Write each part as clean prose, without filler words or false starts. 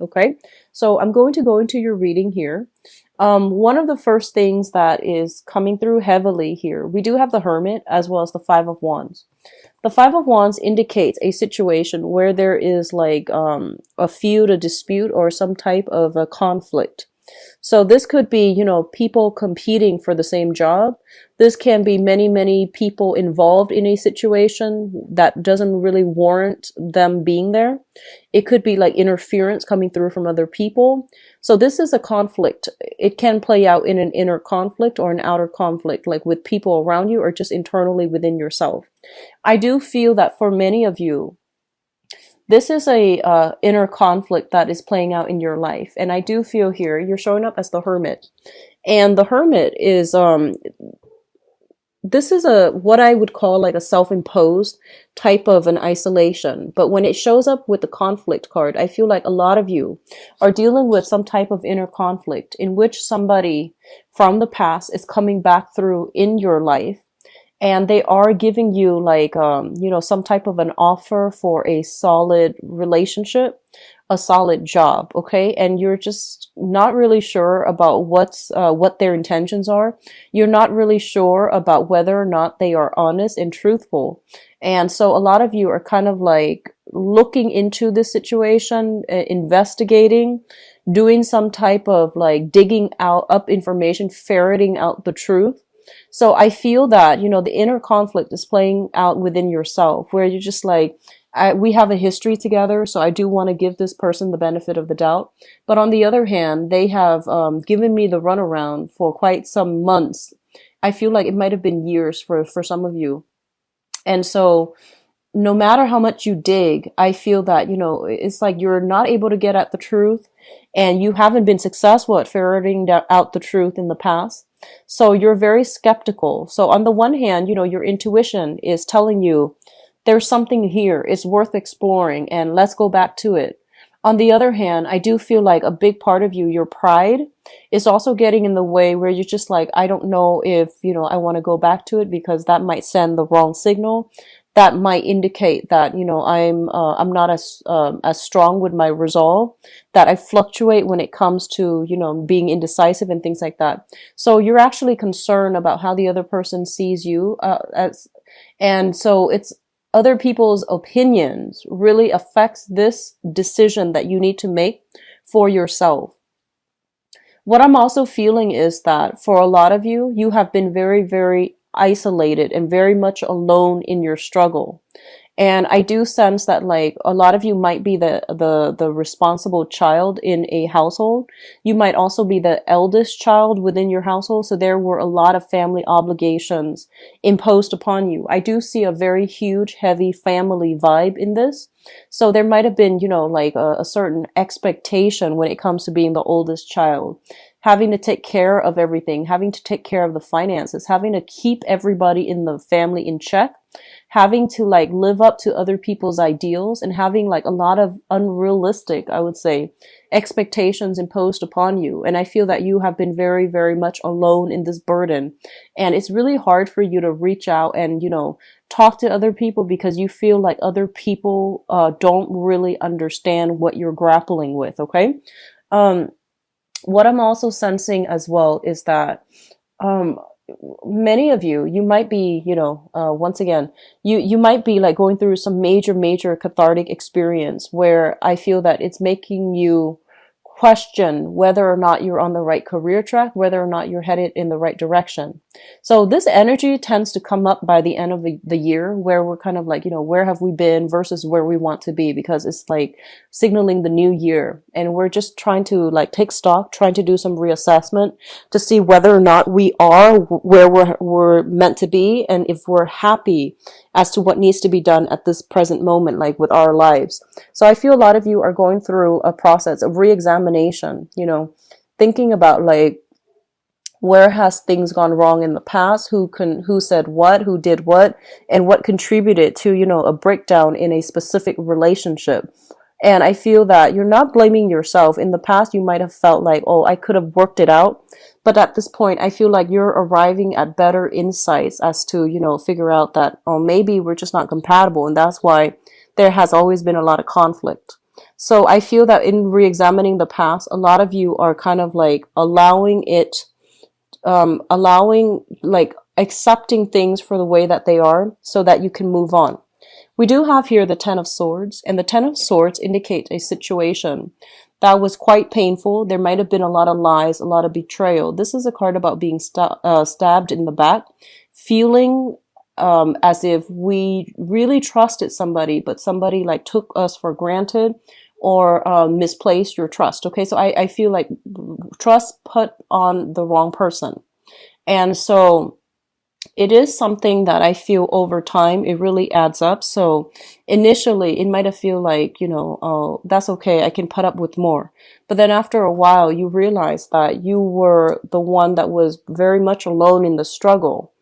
Okay, so I'm going to go into your reading here. One of the first things that is coming through heavily here, we do have the Hermit as well as the Five of Wands. The Five of Wands indicates a situation where there is like a feud, a dispute, or some type of a conflict. So this could be, people competing for the same job. This can be many, many people involved in a situation that doesn't really warrant them being there. It could be like interference coming through from other people. So this is a conflict. It can play out in an inner conflict or an outer conflict, like with people around you or just internally within yourself. I do feel that for many of you, this is a inner conflict that is playing out in your life. And I do feel here you're showing up as the Hermit. And the Hermit is this is a what I would call like a self-imposed type of an isolation. But when it shows up with the conflict card, I feel like a lot of you are dealing with some type of inner conflict in which somebody from the past is coming back through in your life, and they are giving you like some type of an offer for a solid relationship, a solid job. Okay, and you're just not really sure about what their intentions are. You're not really sure about whether or not they are honest and truthful. And so a lot of you are kind of like looking into this situation, investigating, doing some type of like digging out up information, ferreting out the truth. So I feel that, the inner conflict is playing out within yourself where you're just like, we have a history together, so I do want to give this person the benefit of the doubt. But on the other hand, they have given me the runaround for quite some months. I feel like it might have been years for some of you. And so no matter how much you dig, I feel that, it's like you're not able to get at the truth and you haven't been successful at ferreting out the truth in the past. So you're very skeptical. So on the one hand, your intuition is telling you there's something here. It's worth exploring and let's go back to it. On the other hand, I do feel like a big part of you, your pride, is also getting in the way where you're just like, I don't know if, I want to go back to it because that might send the wrong signal. That might indicate that, I'm not as strong with my resolve, that I fluctuate when it comes to, being indecisive and things like that. So you're actually concerned about how the other person sees you, and so it's other people's opinions really affects this decision that you need to make for yourself. What I'm also feeling is that for a lot of you, you have been very, very isolated and very much alone in your struggle. And I do sense that like a lot of you might be the responsible child in a household. You might also be the eldest child within your household. So there were a lot of family obligations imposed upon you. I do see a very huge, heavy family vibe in this. So there might have been, like a certain expectation when it comes to being the oldest child, having to take care of everything, having to take care of the finances, having to keep everybody in the family in check, having to like live up to other people's ideals, and having like a lot of unrealistic, I would say, expectations imposed upon you. And I feel that you have been very, very much alone in this burden. And it's really hard for you to reach out and, talk to other people because you feel like other people don't really understand what you're grappling with. Okay. What I'm also sensing as well is that many of you, you might be, once again, you might be like going through some major cathartic experience where I feel that it's making you question whether or not you're on the right career track, whether or not you're headed in the right direction. So this energy tends to come up by the end of the year where we're kind of like, where have we been versus where we want to be, because it's like signaling the new year. And we're just trying to like take stock, trying to do some reassessment to see whether or not we are where we're meant to be, and if we're happy as to what needs to be done at this present moment, like with our lives. So I feel a lot of you are going through a process of re-examination, thinking about like, where has things gone wrong in the past? Who said what, who did what, and what contributed to, a breakdown in a specific relationship. And I feel that you're not blaming yourself. In the past, you might have felt like, oh, I could have worked it out. But at this point, I feel like you're arriving at better insights as to, figure out that, oh, maybe we're just not compatible. And that's why there has always been a lot of conflict. So I feel that in re-examining the past, a lot of you are kind of like allowing it, allowing, like accepting things for the way that they are so that you can move on. We do have here the Ten of Swords, and the Ten of Swords indicates a situation that was quite painful. There might have been a lot of lies, a lot of betrayal. This is a card about being stabbed in the back, feeling as if we really trusted somebody, but somebody like took us for granted or misplaced your trust. Okay, so I feel like trust put on the wrong person. And so it is something that I feel over time, it really adds up. So initially it might have feel like, oh, that's okay, I can put up with more. But then after a while, you realize that you were the one that was very much alone in the struggle.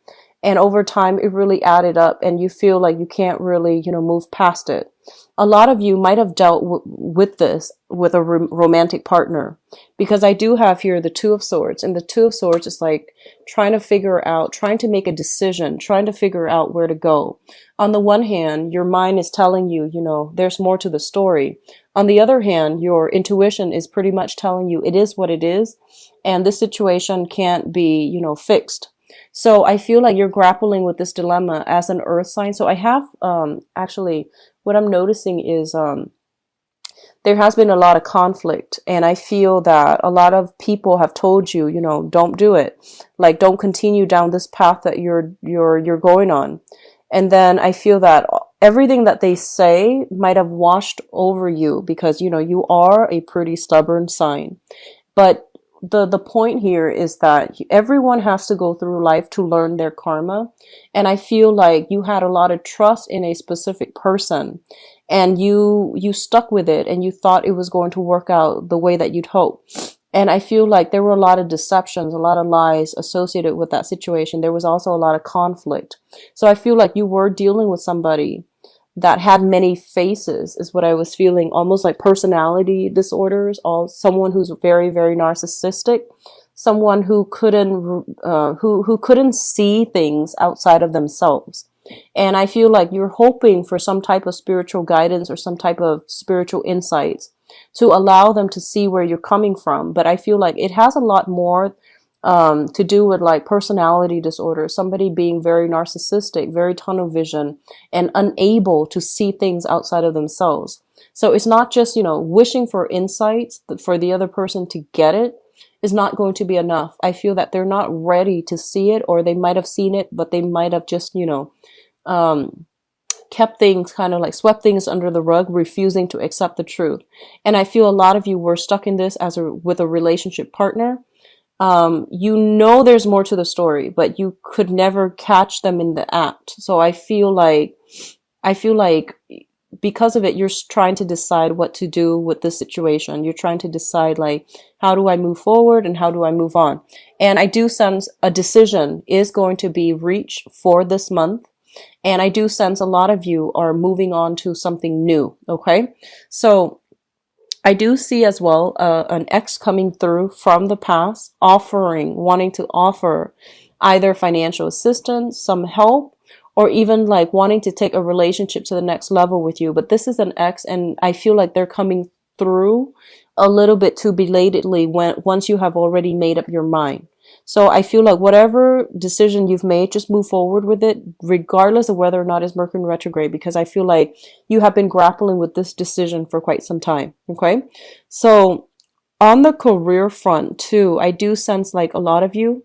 And over time, it really added up and you feel like you can't really, move past it. A lot of you might have dealt with this with a romantic partner, because I do have here the Two of Swords, and the Two of Swords is like trying to figure out, trying to make a decision, trying to figure out where to go. On the one hand, your mind is telling you, there's more to the story. On the other hand, your intuition is pretty much telling you it is what it is, and this situation can't be, fixed. So I feel like you're grappling with this dilemma as an earth sign. So I have, actually, what I'm noticing is, there has been a lot of conflict, and I feel that a lot of people have told you, don't do it. Like, don't continue down this path that you're going on. And then I feel that everything that they say might have washed over you because, you are a pretty stubborn sign. But the point here is that everyone has to go through life to learn their karma. And I feel like you had a lot of trust in a specific person, and you stuck with it, and you thought it was going to work out the way that you'd hope. And I feel like there were a lot of deceptions, a lot of lies associated with that situation. There was also a lot of conflict. So I feel like you were dealing with somebody that had many faces, is what I was feeling, almost like personality disorders, or someone who's very, very narcissistic, someone who couldn't see things outside of themselves. And I feel like you're hoping for some type of spiritual guidance or some type of spiritual insights to allow them to see where you're coming from. But I feel like it has a lot more to do with like personality disorder, somebody being very narcissistic, very tunnel vision, and unable to see things outside of themselves. So it's not just, wishing for insights for the other person to get it is not going to be enough. I feel that they're not ready to see it, or they might have seen it, but they might have just, kept things kind of like swept things under the rug, refusing to accept the truth. And I feel a lot of you were stuck in this with a relationship partner. There's more to the story, but you could never catch them in the act. So I feel like because of it, you're trying to decide what to do with this situation. You're trying to decide, like, how do I move forward and how do I move on? And I do sense a decision is going to be reached for this month. And I do sense a lot of you are moving on to something new. Okay. So I do see as well an ex coming through from the past, wanting to offer either financial assistance, some help, or even like wanting to take a relationship to the next level with you. But this is an ex, and I feel like they're coming through a little bit too belatedly once you have already made up your mind. So I feel like whatever decision you've made, just move forward with it, regardless of whether or not it's Mercury retrograde, because I feel like you have been grappling with this decision for quite some time. Okay. So on the career front too, I do sense like a lot of you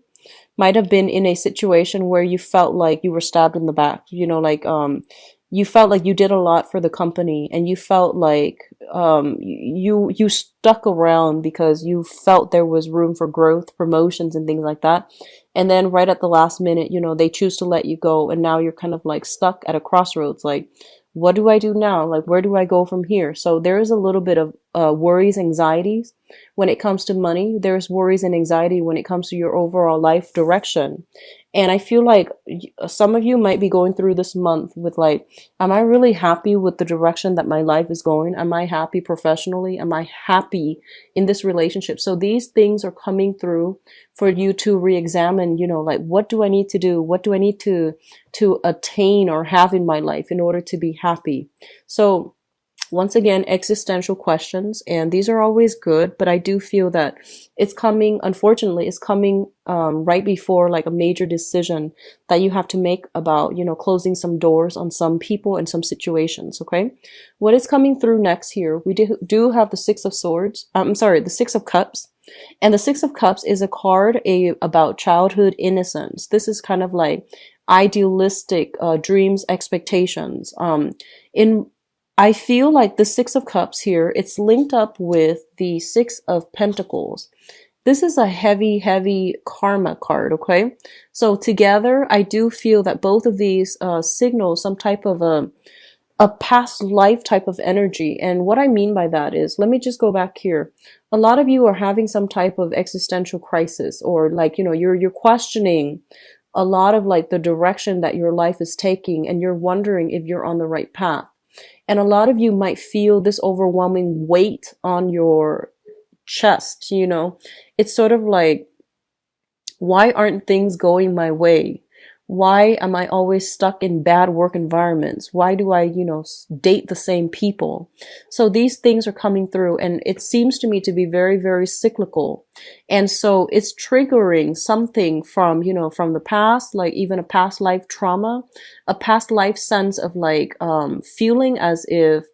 might have been in a situation where you felt like you were stabbed in the back, you felt like you did a lot for the company, and you felt like you stuck around because you felt there was room for growth, promotions, and things like that. And then right at the last minute, they choose to let you go, and now you're kind of like stuck at a crossroads. Like, what do I do now? Like, where do I go from here? So there is a little bit of worries, anxieties when it comes to money. There's worries and anxiety when it comes to your overall life direction. And I feel like some of you might be going through this month with like, am I really happy with the direction that my life is going? Am I happy professionally? Am I happy in this relationship? So these things are coming through for you to re-examine, like, what do I need to do? What do I need to attain or have in my life in order to be happy? So Once again, existential questions, and these are always good, but I do feel that it's coming, unfortunately, it's coming right before like a major decision that you have to make about, closing some doors on some people and some situations, okay? What is coming through next here, we do have the Six of Swords, I'm sorry, the Six of Cups. And the Six of Cups is a card about childhood innocence. This is kind of like idealistic dreams, expectations. In I feel like the Six of Cups here, it's linked up with the Six of Pentacles. This is a heavy, heavy karma card, okay? So together, I do feel that both of these signal some type of a past life type of energy. And what I mean by that is, let me just go back here. A lot of you are having some type of existential crisis, or like, you're questioning a lot of like the direction that your life is taking, and you're wondering if you're on the right path. And a lot of you might feel this overwhelming weight on your chest, It's sort of like, why aren't things going my way? Why am I always stuck in bad work environments? Why do I, date the same people? So these things are coming through, and it seems to me to be very, very cyclical. And so it's triggering something from, from the past, like even a past life trauma, a past life sense of like, feeling as if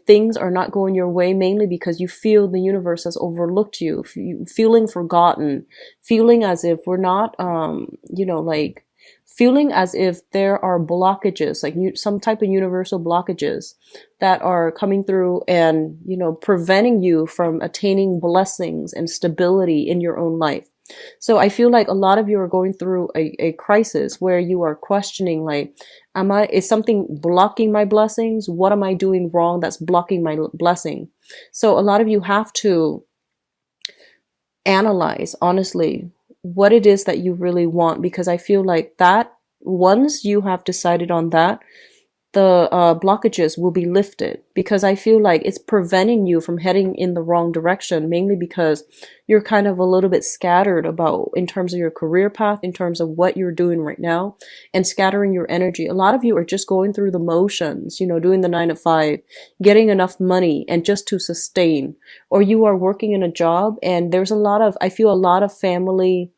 things are not going your way, mainly because you feel the universe has overlooked you, feeling forgotten, feeling as if we're not, like feeling as if there are blockages, like some type of universal blockages that are coming through and, preventing you from attaining blessings and stability in your own life. So I feel like a lot of you are going through a crisis where you are questioning, like, is something blocking my blessings? What am I doing wrong that's blocking my blessing? So a lot of you have to analyze, honestly, what it is that you really want, because I feel like that once you have decided on that, the blockages will be lifted, because I feel like it's preventing you from heading in the wrong direction, mainly because you're kind of a little bit scattered about in terms of your career path, in terms of what you're doing right now, and scattering your energy. A lot of you are just going through the motions, doing the 9 to 5, getting enough money and just to sustain, or you are working in a job and there's I feel a lot of family,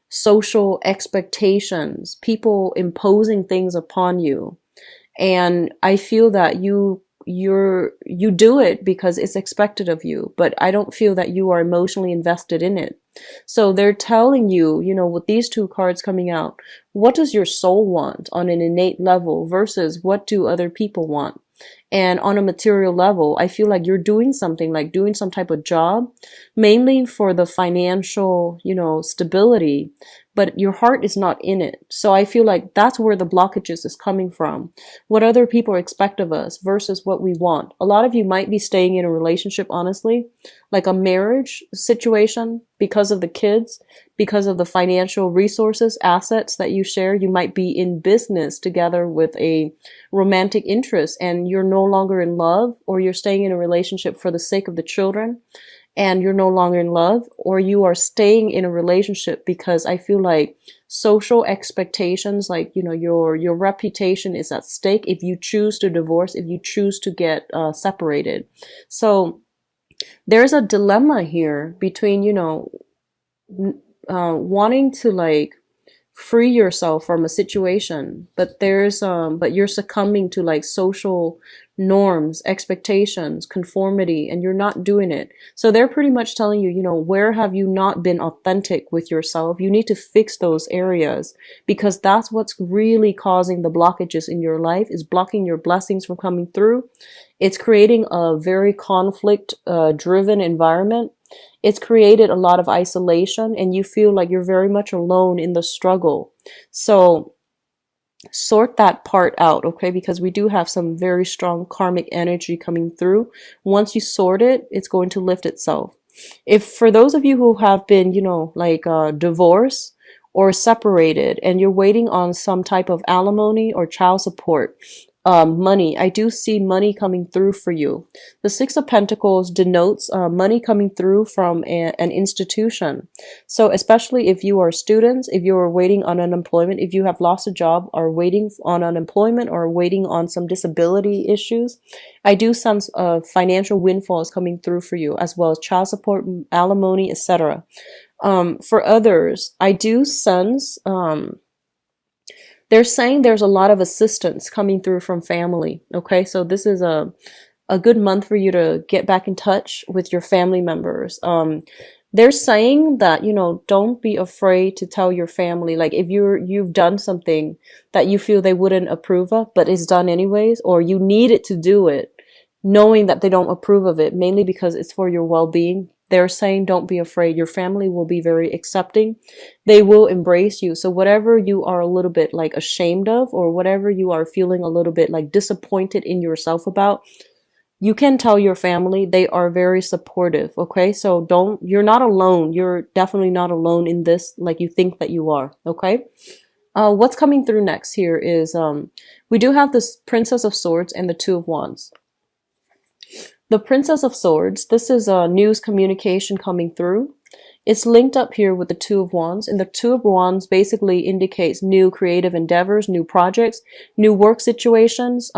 social expectations, people imposing things upon you. And I feel that you do it because it's expected of you, but I don't feel that you are emotionally invested in it. So they're telling you, with these two cards coming out, what does your soul want on an innate level versus what do other people want? And on a material level, I feel like you're doing something, like doing some type of job, mainly for the financial, stability, but your heart is not in it. So I feel like that's where the blockages is coming from. What other people expect of us versus what we want. A lot of you might be staying in a relationship, honestly, like a marriage situation, because of the kids, because of the financial resources, assets that you share. You might be in business together with a romantic interest and you're no longer in love, or you're staying in a relationship for the sake of the children and you're no longer in love, or you are staying in a relationship because I feel like social expectations, like, your reputation is at stake if you choose to divorce, if you choose to get separated. So there's a dilemma here between, wanting to like free yourself from a situation, but but you're succumbing to like social norms, expectations, conformity, and you're not doing it. So they're pretty much telling you, where have you not been authentic with yourself? You need to fix those areas, because that's what's really causing the blockages in your life, is blocking your blessings from coming through. It's creating a very conflict driven environment. It's created a lot of isolation, and you feel like you're very much alone in the struggle. So sort that part out, okay? Because we do have some very strong karmic energy coming through. Once you sort it, it's going to lift itself. If for those of you who have been, divorced or separated, and you're waiting on some type of alimony or child support, money. I do see money coming through for you. The Six of Pentacles denotes money coming through from an institution. So especially if you are students, if you are waiting on unemployment, if you have lost a job or waiting on unemployment or waiting on some disability issues, I do sense financial windfalls coming through for you, as well as child support, alimony, etc. For others, I do sense they're saying there's a lot of assistance coming through from family. Okay, so this is a good month for you to get back in touch with your family members. They're saying that, you know, don't be afraid to tell your family, like if you've done something that you feel they wouldn't approve of, but it's done anyways, or you needed to do it, knowing that they don't approve of it, mainly because it's for your well-being. They're saying don't be afraid. Your family will be very accepting. They will embrace you. So whatever you are a little bit like ashamed of, or whatever you are feeling a little bit like disappointed in yourself about, you can tell your family. They are very supportive. Okay, so you're not alone. You're definitely not alone in this like you think that you are. Okay. What's coming through next here is we do have this Princess of Swords and the Two of Wands. The Princess of Swords, this is a news communication coming through. It's linked up here with the Two of Wands, and the Two of Wands basically indicates new creative endeavors, new projects, new work situations.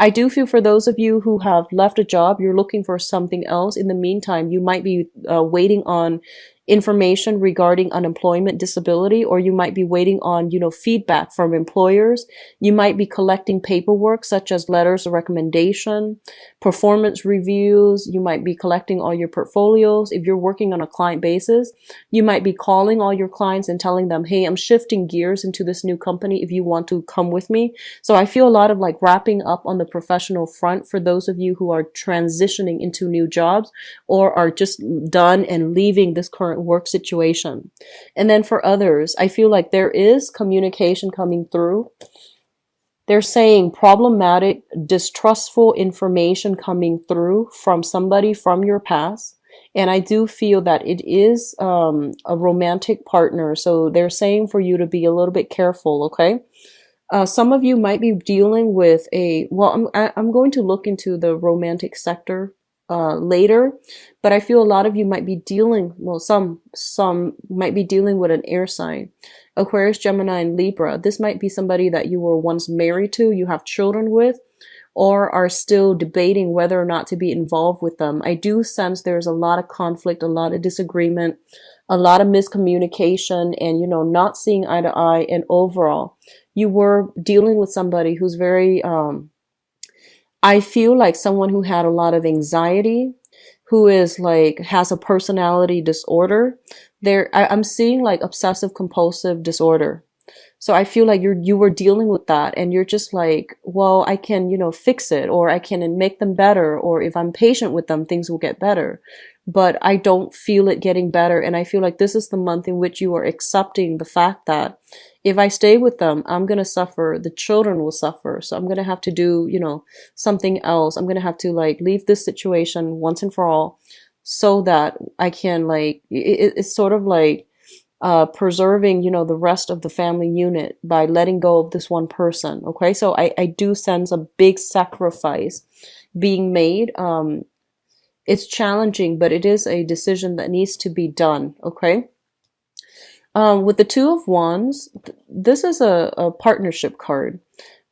I do feel for those of you who have left a job, you're looking for something else. In the meantime, you might be waiting on information regarding unemployment, disability, or you might be waiting on, you know, feedback from employers. You might be collecting paperwork such as letters of recommendation, performance reviews. You might be collecting all your portfolios. If you're working on a client basis, you might be calling all your clients and telling them, hey, I'm shifting gears into this new company if you want to come with me. So I feel a lot of like wrapping up on the professional front for those of you who are transitioning into new jobs or are just done and leaving this current work situation. And then for others, I feel like there is communication coming through. They're saying problematic, distrustful information coming through from somebody from your past. And I do feel that it is a romantic partner. So they're saying for you to be a little bit careful, okay? Some of you might be dealing with I'm going to look into the romantic sector later, but I feel a lot of you might be dealing, some might be dealing with an air sign. Aquarius, Gemini, and Libra. This might be somebody that you were once married to, you have children with, or are still debating whether or not to be involved with them. I do sense there's a lot of conflict, a lot of disagreement, a lot of miscommunication, and, you know, not seeing eye to eye. And overall, you were dealing with somebody who's very, I feel like someone who had a lot of anxiety, who is like, has a personality disorder. I'm seeing like obsessive compulsive disorder. So I feel like you were dealing with that, and you're just like, well, I can, you know, fix it, or I can make them better, or if I'm patient with them, things will get better. But I don't feel it getting better. And I feel like this is the month in which you are accepting the fact that if I stay with them, I'm going to suffer. The children will suffer. So I'm going to have to do, you know, something else. I'm going to have to like leave this situation once and for all so that I can like, it's sort of like, preserving, you know, the rest of the family unit by letting go of this one person. Okay. So I do sense a big sacrifice being made. It's challenging, but it is a decision that needs to be done. Okay. With the Two of Wands, this is a partnership card.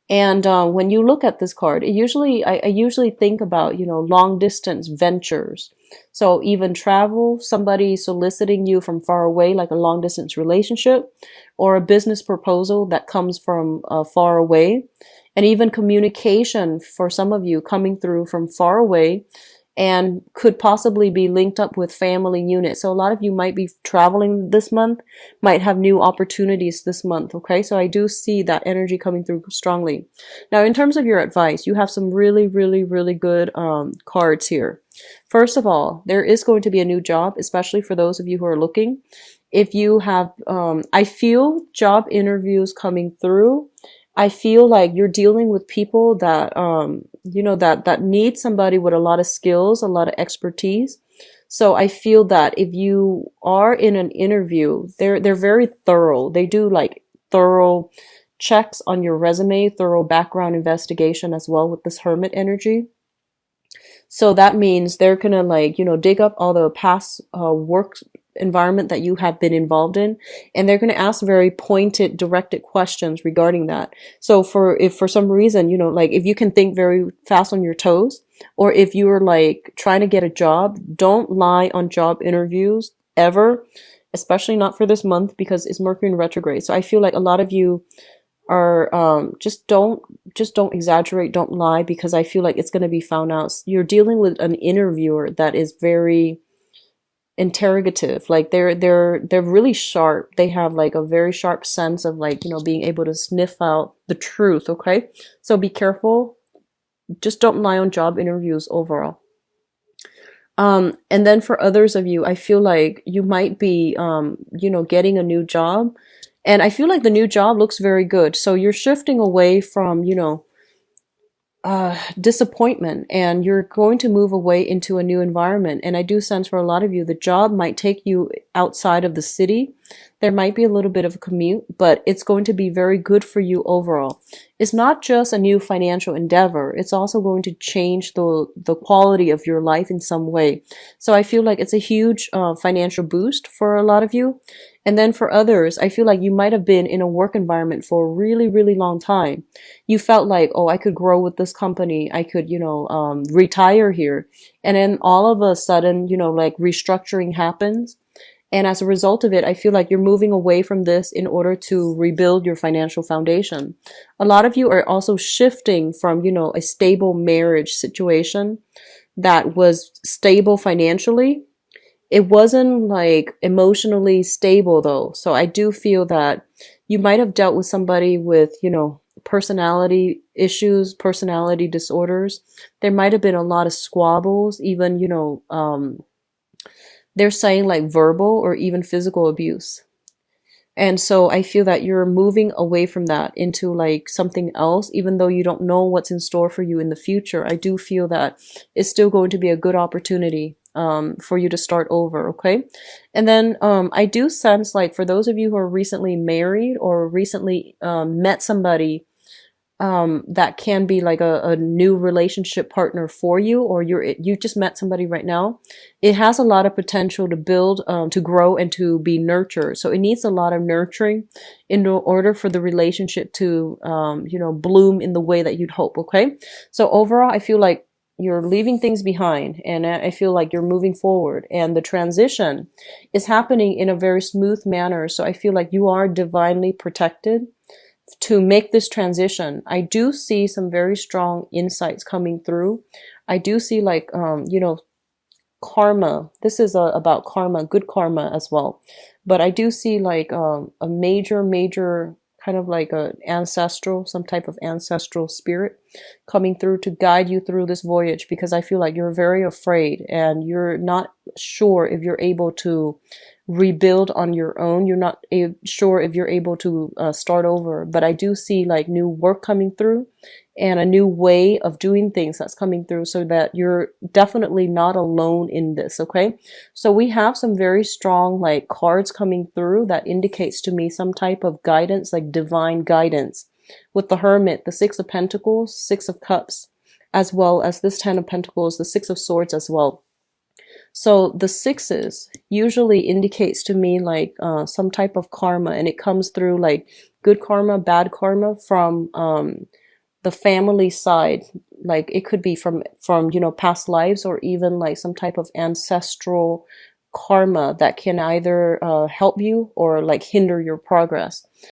And when you look at this card, I usually think about, you know, long distance ventures. So even travel, somebody soliciting you from far away, like a long distance relationship, or a business proposal that comes from far away, and even communication for some of you coming through from far away, and could possibly be linked up with family units. So a lot of you might be traveling this month, might have new opportunities this month. Okay, so I do see that energy coming through strongly. Now, in terms of your advice, you have some really, really, really good cards here. First of all, there is going to be a new job, especially for those of you who are looking. If you have, I feel job interviews coming through. I feel like you're dealing with people that, you know, that need somebody with a lot of skills, a lot of expertise. So I feel that if you are in an interview, they're very thorough. They do like thorough checks on your resume, thorough background investigation as well with this Hermit energy. So that means they're gonna like, dig up all the past work environment that you have been involved in, and they're gonna ask very pointed, directed questions regarding that. So if for some reason, like if you can think very fast on your toes, or if you're like trying to get a job, don't lie on job interviews ever, especially not for this month because it's Mercury in retrograde. So I feel like a lot of you are just don't exaggerate, don't lie, because I feel like it's going to be found out. You're dealing with an interviewer that is very interrogative. Like they're really sharp. They have like a very sharp sense of like, being able to sniff out the truth. Okay, so be careful. Just don't lie on job interviews overall. And then for others of you, I feel like you might be getting a new job, and I feel like the new job looks very good. So you're shifting away from, disappointment, and you're going to move away into a new environment. And I do sense for a lot of you, the job might take you outside of the city. There might be a little bit of a commute, but it's going to be very good for you overall. It's not just a new financial endeavor. It's also going to change the quality of your life in some way. So I feel like it's a huge financial boost for a lot of you. And then for others, I feel like you might have been in a work environment for a really, really long time. You felt like, oh, I could grow with this company. I could, retire here. And then all of a sudden, like restructuring happens. And as a result of it, I feel like you're moving away from this in order to rebuild your financial foundation. A lot of you are also shifting from, a stable marriage situation that was stable financially. It wasn't like emotionally stable though. So I do feel that you might have dealt with somebody with, personality issues, personality disorders. There might have been a lot of squabbles, even, they're saying like verbal or even physical abuse. And so I feel that you're moving away from that into like something else, even though you don't know what's in store for you in the future. I do feel that it's still going to be a good opportunity for you to start over. Okay. And then I do sense like for those of you who are recently married or recently met somebody that can be like a new relationship partner for you, or you just met somebody right now. It has a lot of potential to build, to grow, and to be nurtured. So it needs a lot of nurturing in order for the relationship to, bloom in the way that you'd hope. Okay. So overall, I feel like you're leaving things behind, and I feel like you're moving forward, and the transition is happening in a very smooth manner. So I feel like you are divinely protected to make this transition. I do see some very strong insights coming through. I do see like, karma. This is about karma, good karma as well. But I do see like a major kind of like some type of ancestral spirit coming through to guide you through this voyage, because I feel like you're very afraid and you're not sure if you're able to rebuild on your own. You're not sure if you're able to start over, but I do see like new work coming through and a new way of doing things that's coming through, so that you're definitely not alone in this. Okay. So we have some very strong like cards coming through that indicates to me some type of guidance, like divine guidance, with the Hermit, the Six of Pentacles, Six of Cups, as well as this Ten of Pentacles, the Six of Swords as well. So the sixes usually indicates to me like some type of karma, and it comes through like good karma, bad karma from the family side. Like it could be from past lives, or even like some type of ancestral karma that can either help you or like hinder your progress.